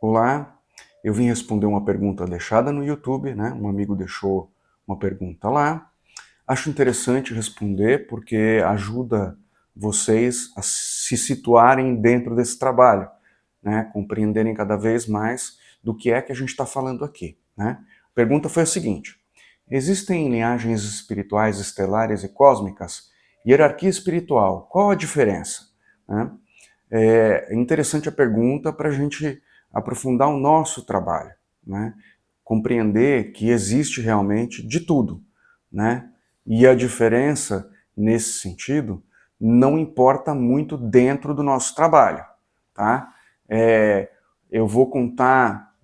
Olá, eu vim responder uma pergunta deixada no YouTube, né? Um amigo deixou uma pergunta lá. Acho interessante responder porque ajuda vocês a se situarem dentro desse trabalho, né? Compreenderem cada vez mais do que é que a gente está falando aqui, né? A pergunta foi a seguinte: existem linhagens espirituais estelares e cósmicas? Hierarquia espiritual, qual a diferença? Né? É interessante a pergunta para a gente aprofundar o nosso trabalho, né? Compreender que existe realmente de tudo, né? E a diferença, nesse sentido, não importa muito dentro do nosso trabalho, tá? Eu vou contar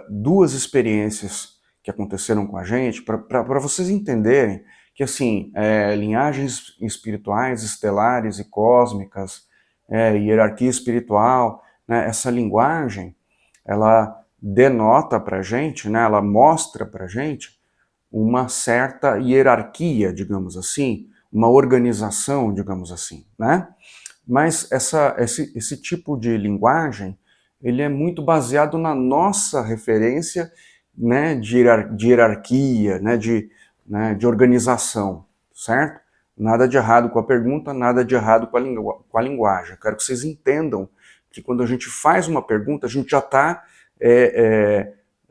duas experiências que aconteceram com a gente para vocês entenderem que, assim, linhagens espirituais, estelares e cósmicas, hierarquia espiritual, né, essa linguagem, ela denota para a gente, né, ela mostra para a gente uma certa hierarquia, digamos assim, uma organização, digamos assim, né? Mas esse tipo de linguagem, ele é muito baseado na nossa referência, né, de hierarquia, né, de organização, certo? Nada de errado com a pergunta, nada de errado com a linguagem. Eu quero que vocês entendam que quando a gente faz uma pergunta, a gente já está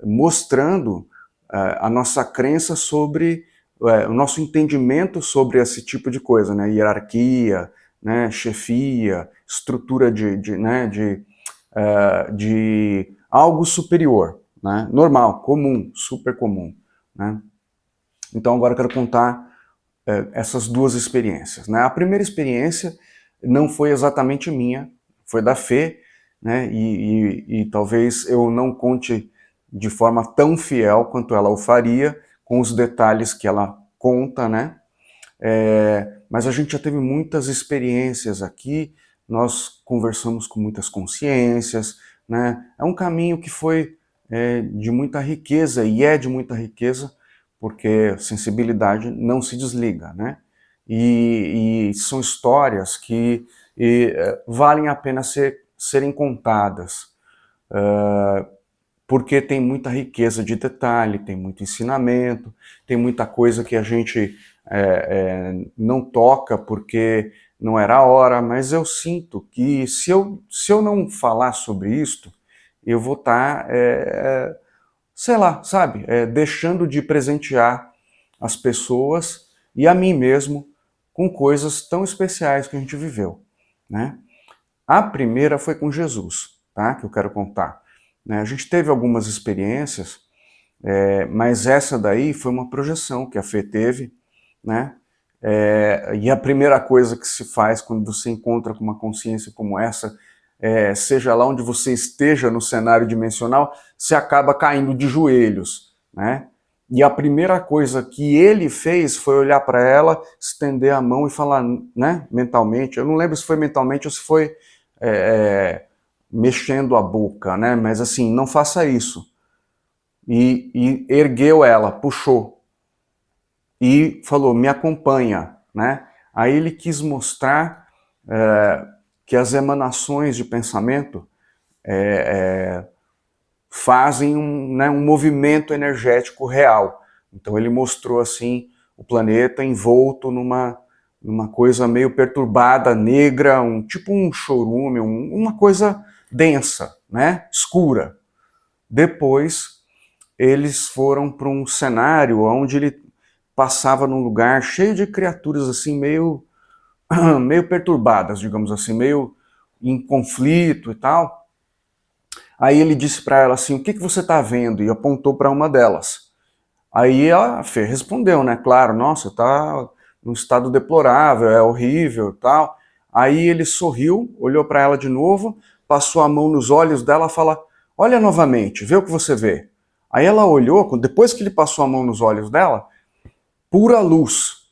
mostrando a nossa crença sobre, o nosso entendimento sobre esse tipo de coisa, né, hierarquia, né, chefia, estrutura de algo superior, né, normal, comum, super comum, né. Então agora eu quero contar essas duas experiências, né. A primeira experiência não foi exatamente minha, foi da Fê, né, e talvez eu não conte de forma tão fiel quanto ela o faria, com os detalhes que ela conta, né. Mas a gente já teve muitas experiências aqui, nós conversamos com muitas consciências, né? É um caminho que foi de muita riqueza, e é de muita riqueza, porque sensibilidade não se desliga, né? E são histórias que valem a pena serem contadas, porque tem muita riqueza de detalhe, tem muito ensinamento, tem muita coisa que a gente não toca porque não era a hora, mas eu sinto que se eu não falar sobre isto, eu vou estar, sei lá, sabe, deixando de presentear as pessoas e a mim mesmo com coisas tão especiais que a gente viveu, né? A primeira foi com Jesus, tá? Que eu quero contar. Né? A gente teve algumas experiências, mas essa daí foi uma projeção que a Fê teve, né? E a primeira coisa que se faz quando você encontra com uma consciência como essa, seja lá onde você esteja no cenário dimensional, você acaba caindo de joelhos, né? E a primeira coisa que ele fez foi olhar para ela, estender a mão e falar, né, mentalmente, eu não lembro se foi mentalmente ou se foi mexendo a boca, né? Mas assim, não faça isso. E ergueu ela, puxou e falou, me acompanha, né? Aí ele quis mostrar que as emanações de pensamento fazem um movimento energético real. Então ele mostrou assim o planeta envolto numa coisa meio perturbada, negra, tipo um chorume, uma coisa densa, né? Escura. Depois eles foram para um cenário onde ele passava num lugar cheio de criaturas assim meio perturbadas, digamos assim, meio em conflito e tal. Aí ele disse para ela assim, o que você está vendo? E apontou para uma delas. Aí a Fê respondeu, né? Claro, nossa, tá num estado deplorável, é horrível e tal. Aí ele sorriu, olhou para ela de novo, passou a mão nos olhos dela e falou, olha novamente, vê o que você vê. Aí ela olhou, depois que ele passou a mão nos olhos dela, pura luz.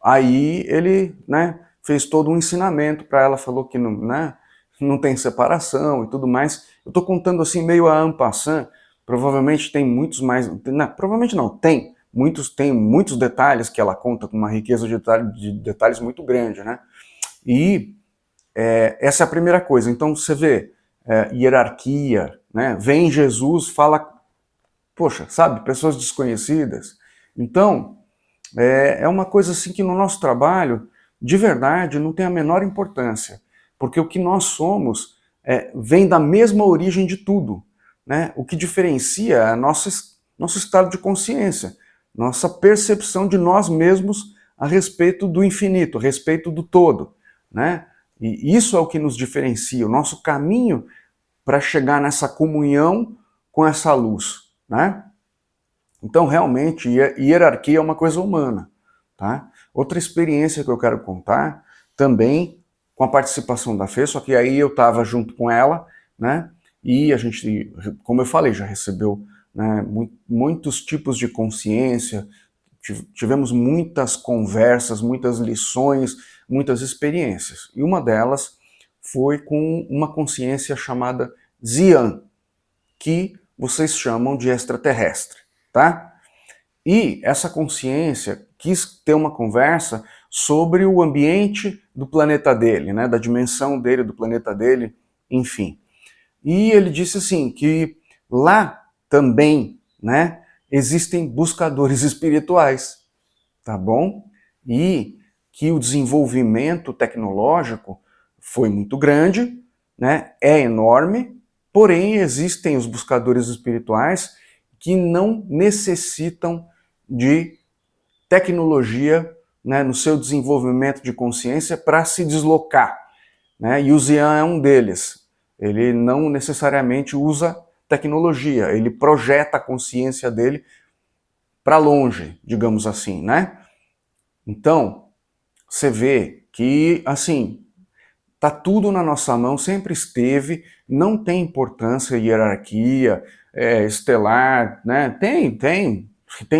Aí ele, né, fez todo um ensinamento para ela, falou que não, né, não tem separação e tudo mais. Eu estou contando assim meio a en passant, provavelmente tem muitos mais, não, provavelmente não, tem muitos detalhes que ela conta com uma riqueza de detalhes muito grande, né? E essa é a primeira coisa. Então você vê hierarquia, né? Vem Jesus, fala, poxa, sabe, pessoas desconhecidas. Então, é uma coisa assim que no nosso trabalho, de verdade, não tem a menor importância, porque o que nós somos vem da mesma origem de tudo, né? O que diferencia é nosso estado de consciência, nossa percepção de nós mesmos a respeito do infinito, a respeito do todo, né? E isso é o que nos diferencia, o nosso caminho para chegar nessa comunhão com essa luz, né? Então, realmente, hierarquia é uma coisa humana, tá? Outra experiência que eu quero contar, também com a participação da Fê, só que aí eu estava junto com ela, né? E a gente, como eu falei, já recebeu, né, muitos tipos de consciência, tivemos muitas conversas, muitas lições, muitas experiências. E uma delas foi com uma consciência chamada Xian, que vocês chamam de extraterrestre, tá? E essa consciência quis ter uma conversa sobre o ambiente do planeta dele, né, da dimensão dele, do planeta dele, enfim. E ele disse assim, que lá também, né, existem buscadores espirituais, tá bom? E que o desenvolvimento tecnológico foi muito grande, né, é enorme, porém existem os buscadores espirituais que não necessitam de tecnologia, né, no seu desenvolvimento de consciência para se deslocar, né? E o Xian é um deles. Ele não necessariamente usa tecnologia, ele projeta a consciência dele para longe, digamos assim, né? Então, você vê que, assim, tá tudo na nossa mão, sempre esteve, não tem importância, hierarquia, estelar, né? Tem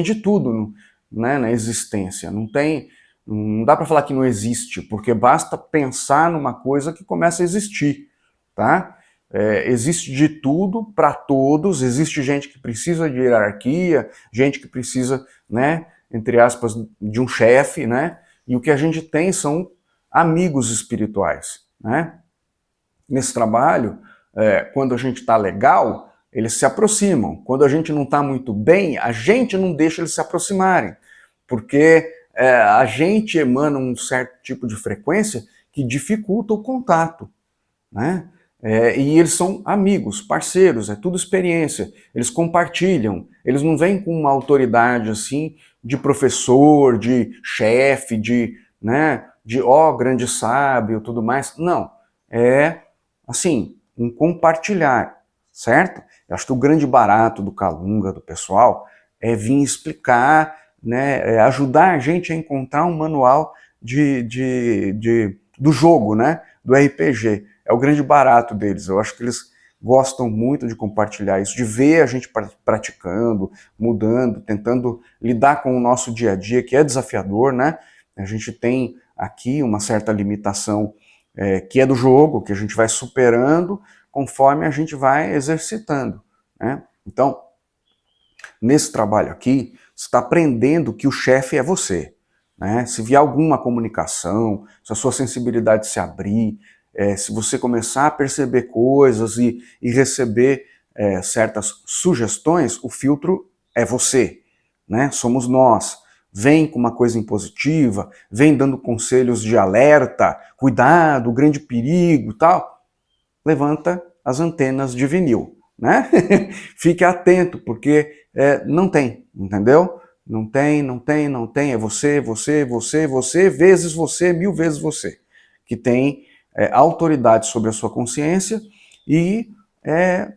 de tudo, né, na existência. Não dá para falar que não existe, porque basta pensar numa coisa que começa a existir, tá? Existe de tudo para todos, existe gente que precisa de hierarquia, gente que precisa, né, entre aspas, de um chefe, né? E o que a gente tem são amigos espirituais, né? Nesse trabalho, quando a gente está legal, eles se aproximam. Quando a gente não está muito bem, a gente não deixa eles se aproximarem, porque a gente emana um certo tipo de frequência que dificulta o contato, né? E eles são amigos, parceiros, é tudo experiência. Eles compartilham, eles não vêm com uma autoridade assim de professor, de chefe, né, de grande sábio, tudo mais. Não, é assim, um compartilhar, certo? Eu acho que o grande barato do Calunga, do pessoal, é vir explicar, né, ajudar a gente a encontrar um manual do jogo, né, do RPG. É o grande barato deles. Eu acho que eles gostam muito de compartilhar isso, de ver a gente praticando, mudando, tentando lidar com o nosso dia a dia, que é desafiador, né? A gente tem aqui uma certa limitação que é do jogo, que a gente vai superando conforme a gente vai exercitando, né? Então, nesse trabalho aqui, você está aprendendo que o chefe é você, né? Se vier alguma comunicação, se a sua sensibilidade se abrir, se você começar a perceber coisas e receber certas sugestões, o filtro é você, né? Somos nós. Vem com uma coisa impositiva, vem dando conselhos de alerta, cuidado, grande perigo e tal, levanta as antenas de vinil, né? Fique atento, porque não tem, entendeu? Não tem, é você, vezes você, 1000 vezes você, que tem autoridade sobre a sua consciência e é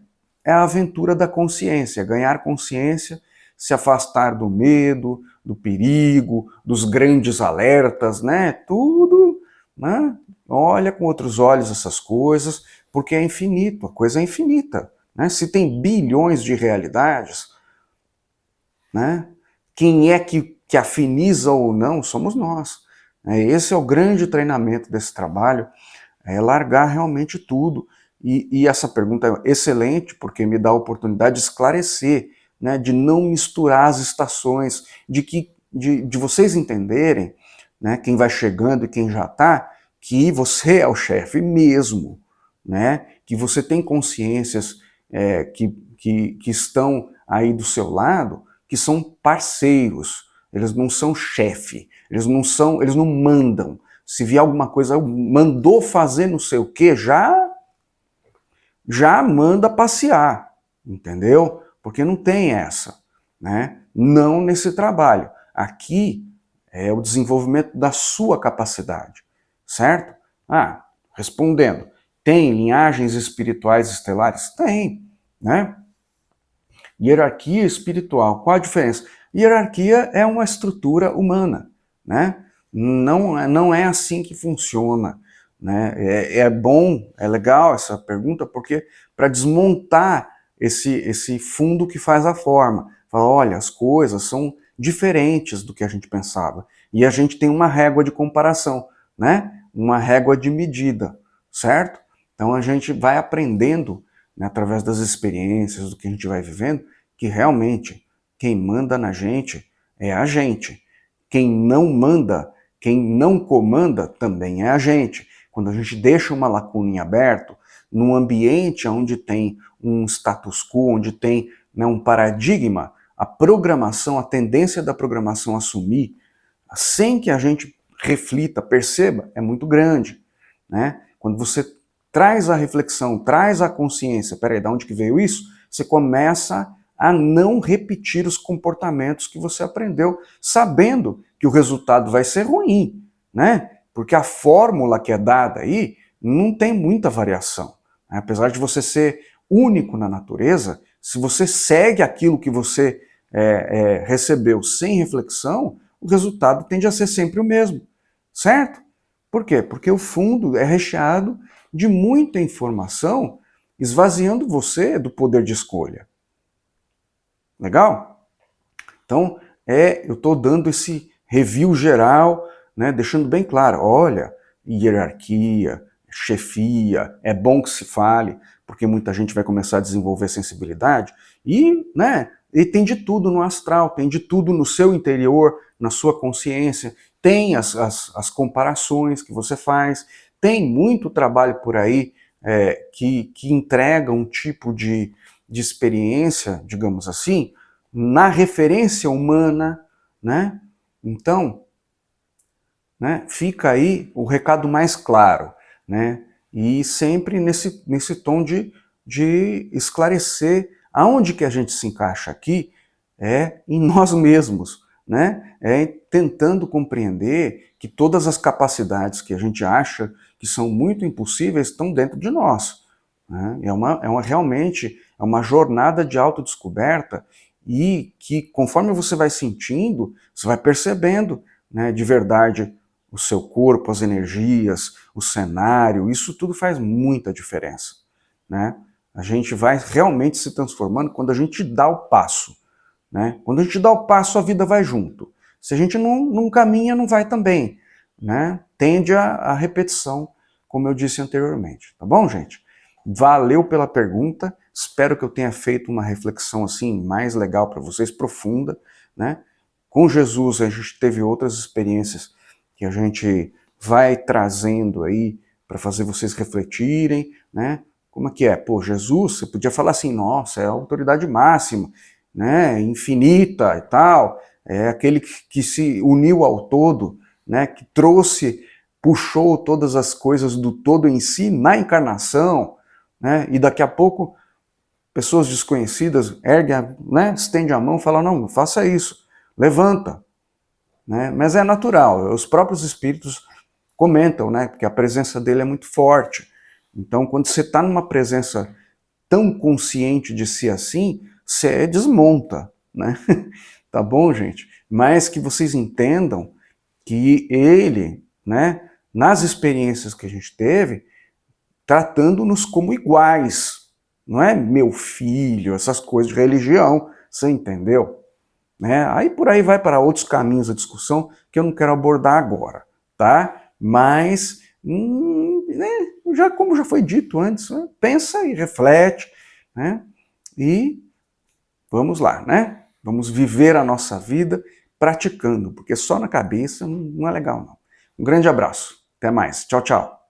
a aventura da consciência, ganhar consciência, se afastar do medo, do perigo, dos grandes alertas, né? Tudo, né? Olha com outros olhos essas coisas, porque é infinito, a coisa é infinita, né? Se tem bilhões de realidades, né? Quem é que afiniza ou não somos nós. Esse é o grande treinamento desse trabalho, é largar realmente tudo. E essa pergunta é excelente, porque me dá a oportunidade de esclarecer, né, de não misturar as estações, de vocês entenderem, né, quem vai chegando e quem já está, que você é o chefe mesmo, né, que você tem consciências que estão aí do seu lado, que são parceiros, eles não são chefe, eles não mandam. Se vier alguma coisa, mandou fazer não sei o que, já manda passear, entendeu? Porque não tem essa, né? Não nesse trabalho. Aqui é o desenvolvimento da sua capacidade, certo? Respondendo, tem linhagens espirituais estelares? Tem, né? Hierarquia espiritual, qual a diferença? Hierarquia é uma estrutura humana, né? Não é assim que funciona. Né? É bom, é legal essa pergunta, porque para desmontar esse fundo que faz a forma. Fala, olha, as coisas são diferentes do que a gente pensava. E a gente tem uma régua de comparação, né? Uma régua de medida, certo? Então a gente vai aprendendo, né, através das experiências, do que a gente vai vivendo, que realmente quem manda na gente é a gente. Quem não manda, quem não comanda também é a gente. Quando a gente deixa uma lacuna em aberto, num ambiente onde tem um status quo, onde tem, né, um paradigma, a programação, a tendência da programação a assumir, sem que a gente reflita, perceba, é muito grande. Né? Quando você traz a reflexão, traz a consciência, peraí, de onde que veio isso? Você começa a não repetir os comportamentos que você aprendeu, sabendo que o resultado vai ser ruim, né? Porque a fórmula que é dada aí não tem muita variação. Né? Apesar de você ser único na natureza, se você segue aquilo que você recebeu sem reflexão, o resultado tende a ser sempre o mesmo, certo? Por quê? Porque o fundo é recheado de muita informação, esvaziando você do poder de escolha. Legal? Então, eu estou dando esse review geral, né, deixando bem claro, olha, hierarquia, chefia, é bom que se fale, porque muita gente vai começar a desenvolver sensibilidade, e tem de tudo no astral, tem de tudo no seu interior, na sua consciência, tem as comparações que você faz, tem muito trabalho por aí que entrega um tipo de experiência, digamos assim, na referência humana, né? Então, né, fica aí o recado mais claro, né? E sempre nesse tom de esclarecer aonde que a gente se encaixa aqui em nós mesmos, né? Tentando compreender que todas as capacidades que a gente acha que são muito impossíveis estão dentro de nós. Né? Realmente é uma jornada de autodescoberta e que, conforme você vai sentindo, você vai percebendo, né, de verdade o seu corpo, as energias, o cenário, isso tudo faz muita diferença. Né? A gente vai realmente se transformando quando a gente dá o passo. Né? Quando a gente dá o passo, a vida vai junto. Se a gente não caminha, não vai também. Né? Tende a repetição, como eu disse anteriormente. Tá bom, gente? Valeu pela pergunta. Espero que eu tenha feito uma reflexão assim mais legal para vocês, profunda. Né? Com Jesus, a gente teve outras experiências que a gente vai trazendo aí para fazer vocês refletirem. Né? Como é que é? Pô, Jesus, você podia falar assim, nossa, é a autoridade máxima, né, infinita e tal, é aquele que se uniu ao todo, né, que puxou todas as coisas do todo em si na encarnação, né, e daqui a pouco pessoas desconhecidas erguem, né, estende a mão e falam, não faça isso, levanta. Né, mas é natural, os próprios espíritos comentam, né, porque a presença dele é muito forte. Então, quando você está numa presença tão consciente de si assim, você desmonta, né? Tá bom, gente? Mas que vocês entendam que ele, né, nas experiências que a gente teve, tratando-nos como iguais, não é meu filho, essas coisas de religião, você entendeu? Né? Aí por aí vai para outros caminhos a discussão que eu não quero abordar agora, tá? Mas, né, como já foi dito antes, né, pensa e reflete, né? E vamos lá, né? Vamos viver a nossa vida praticando, porque só na cabeça não é legal, não. Um grande abraço. Até mais. Tchau, tchau.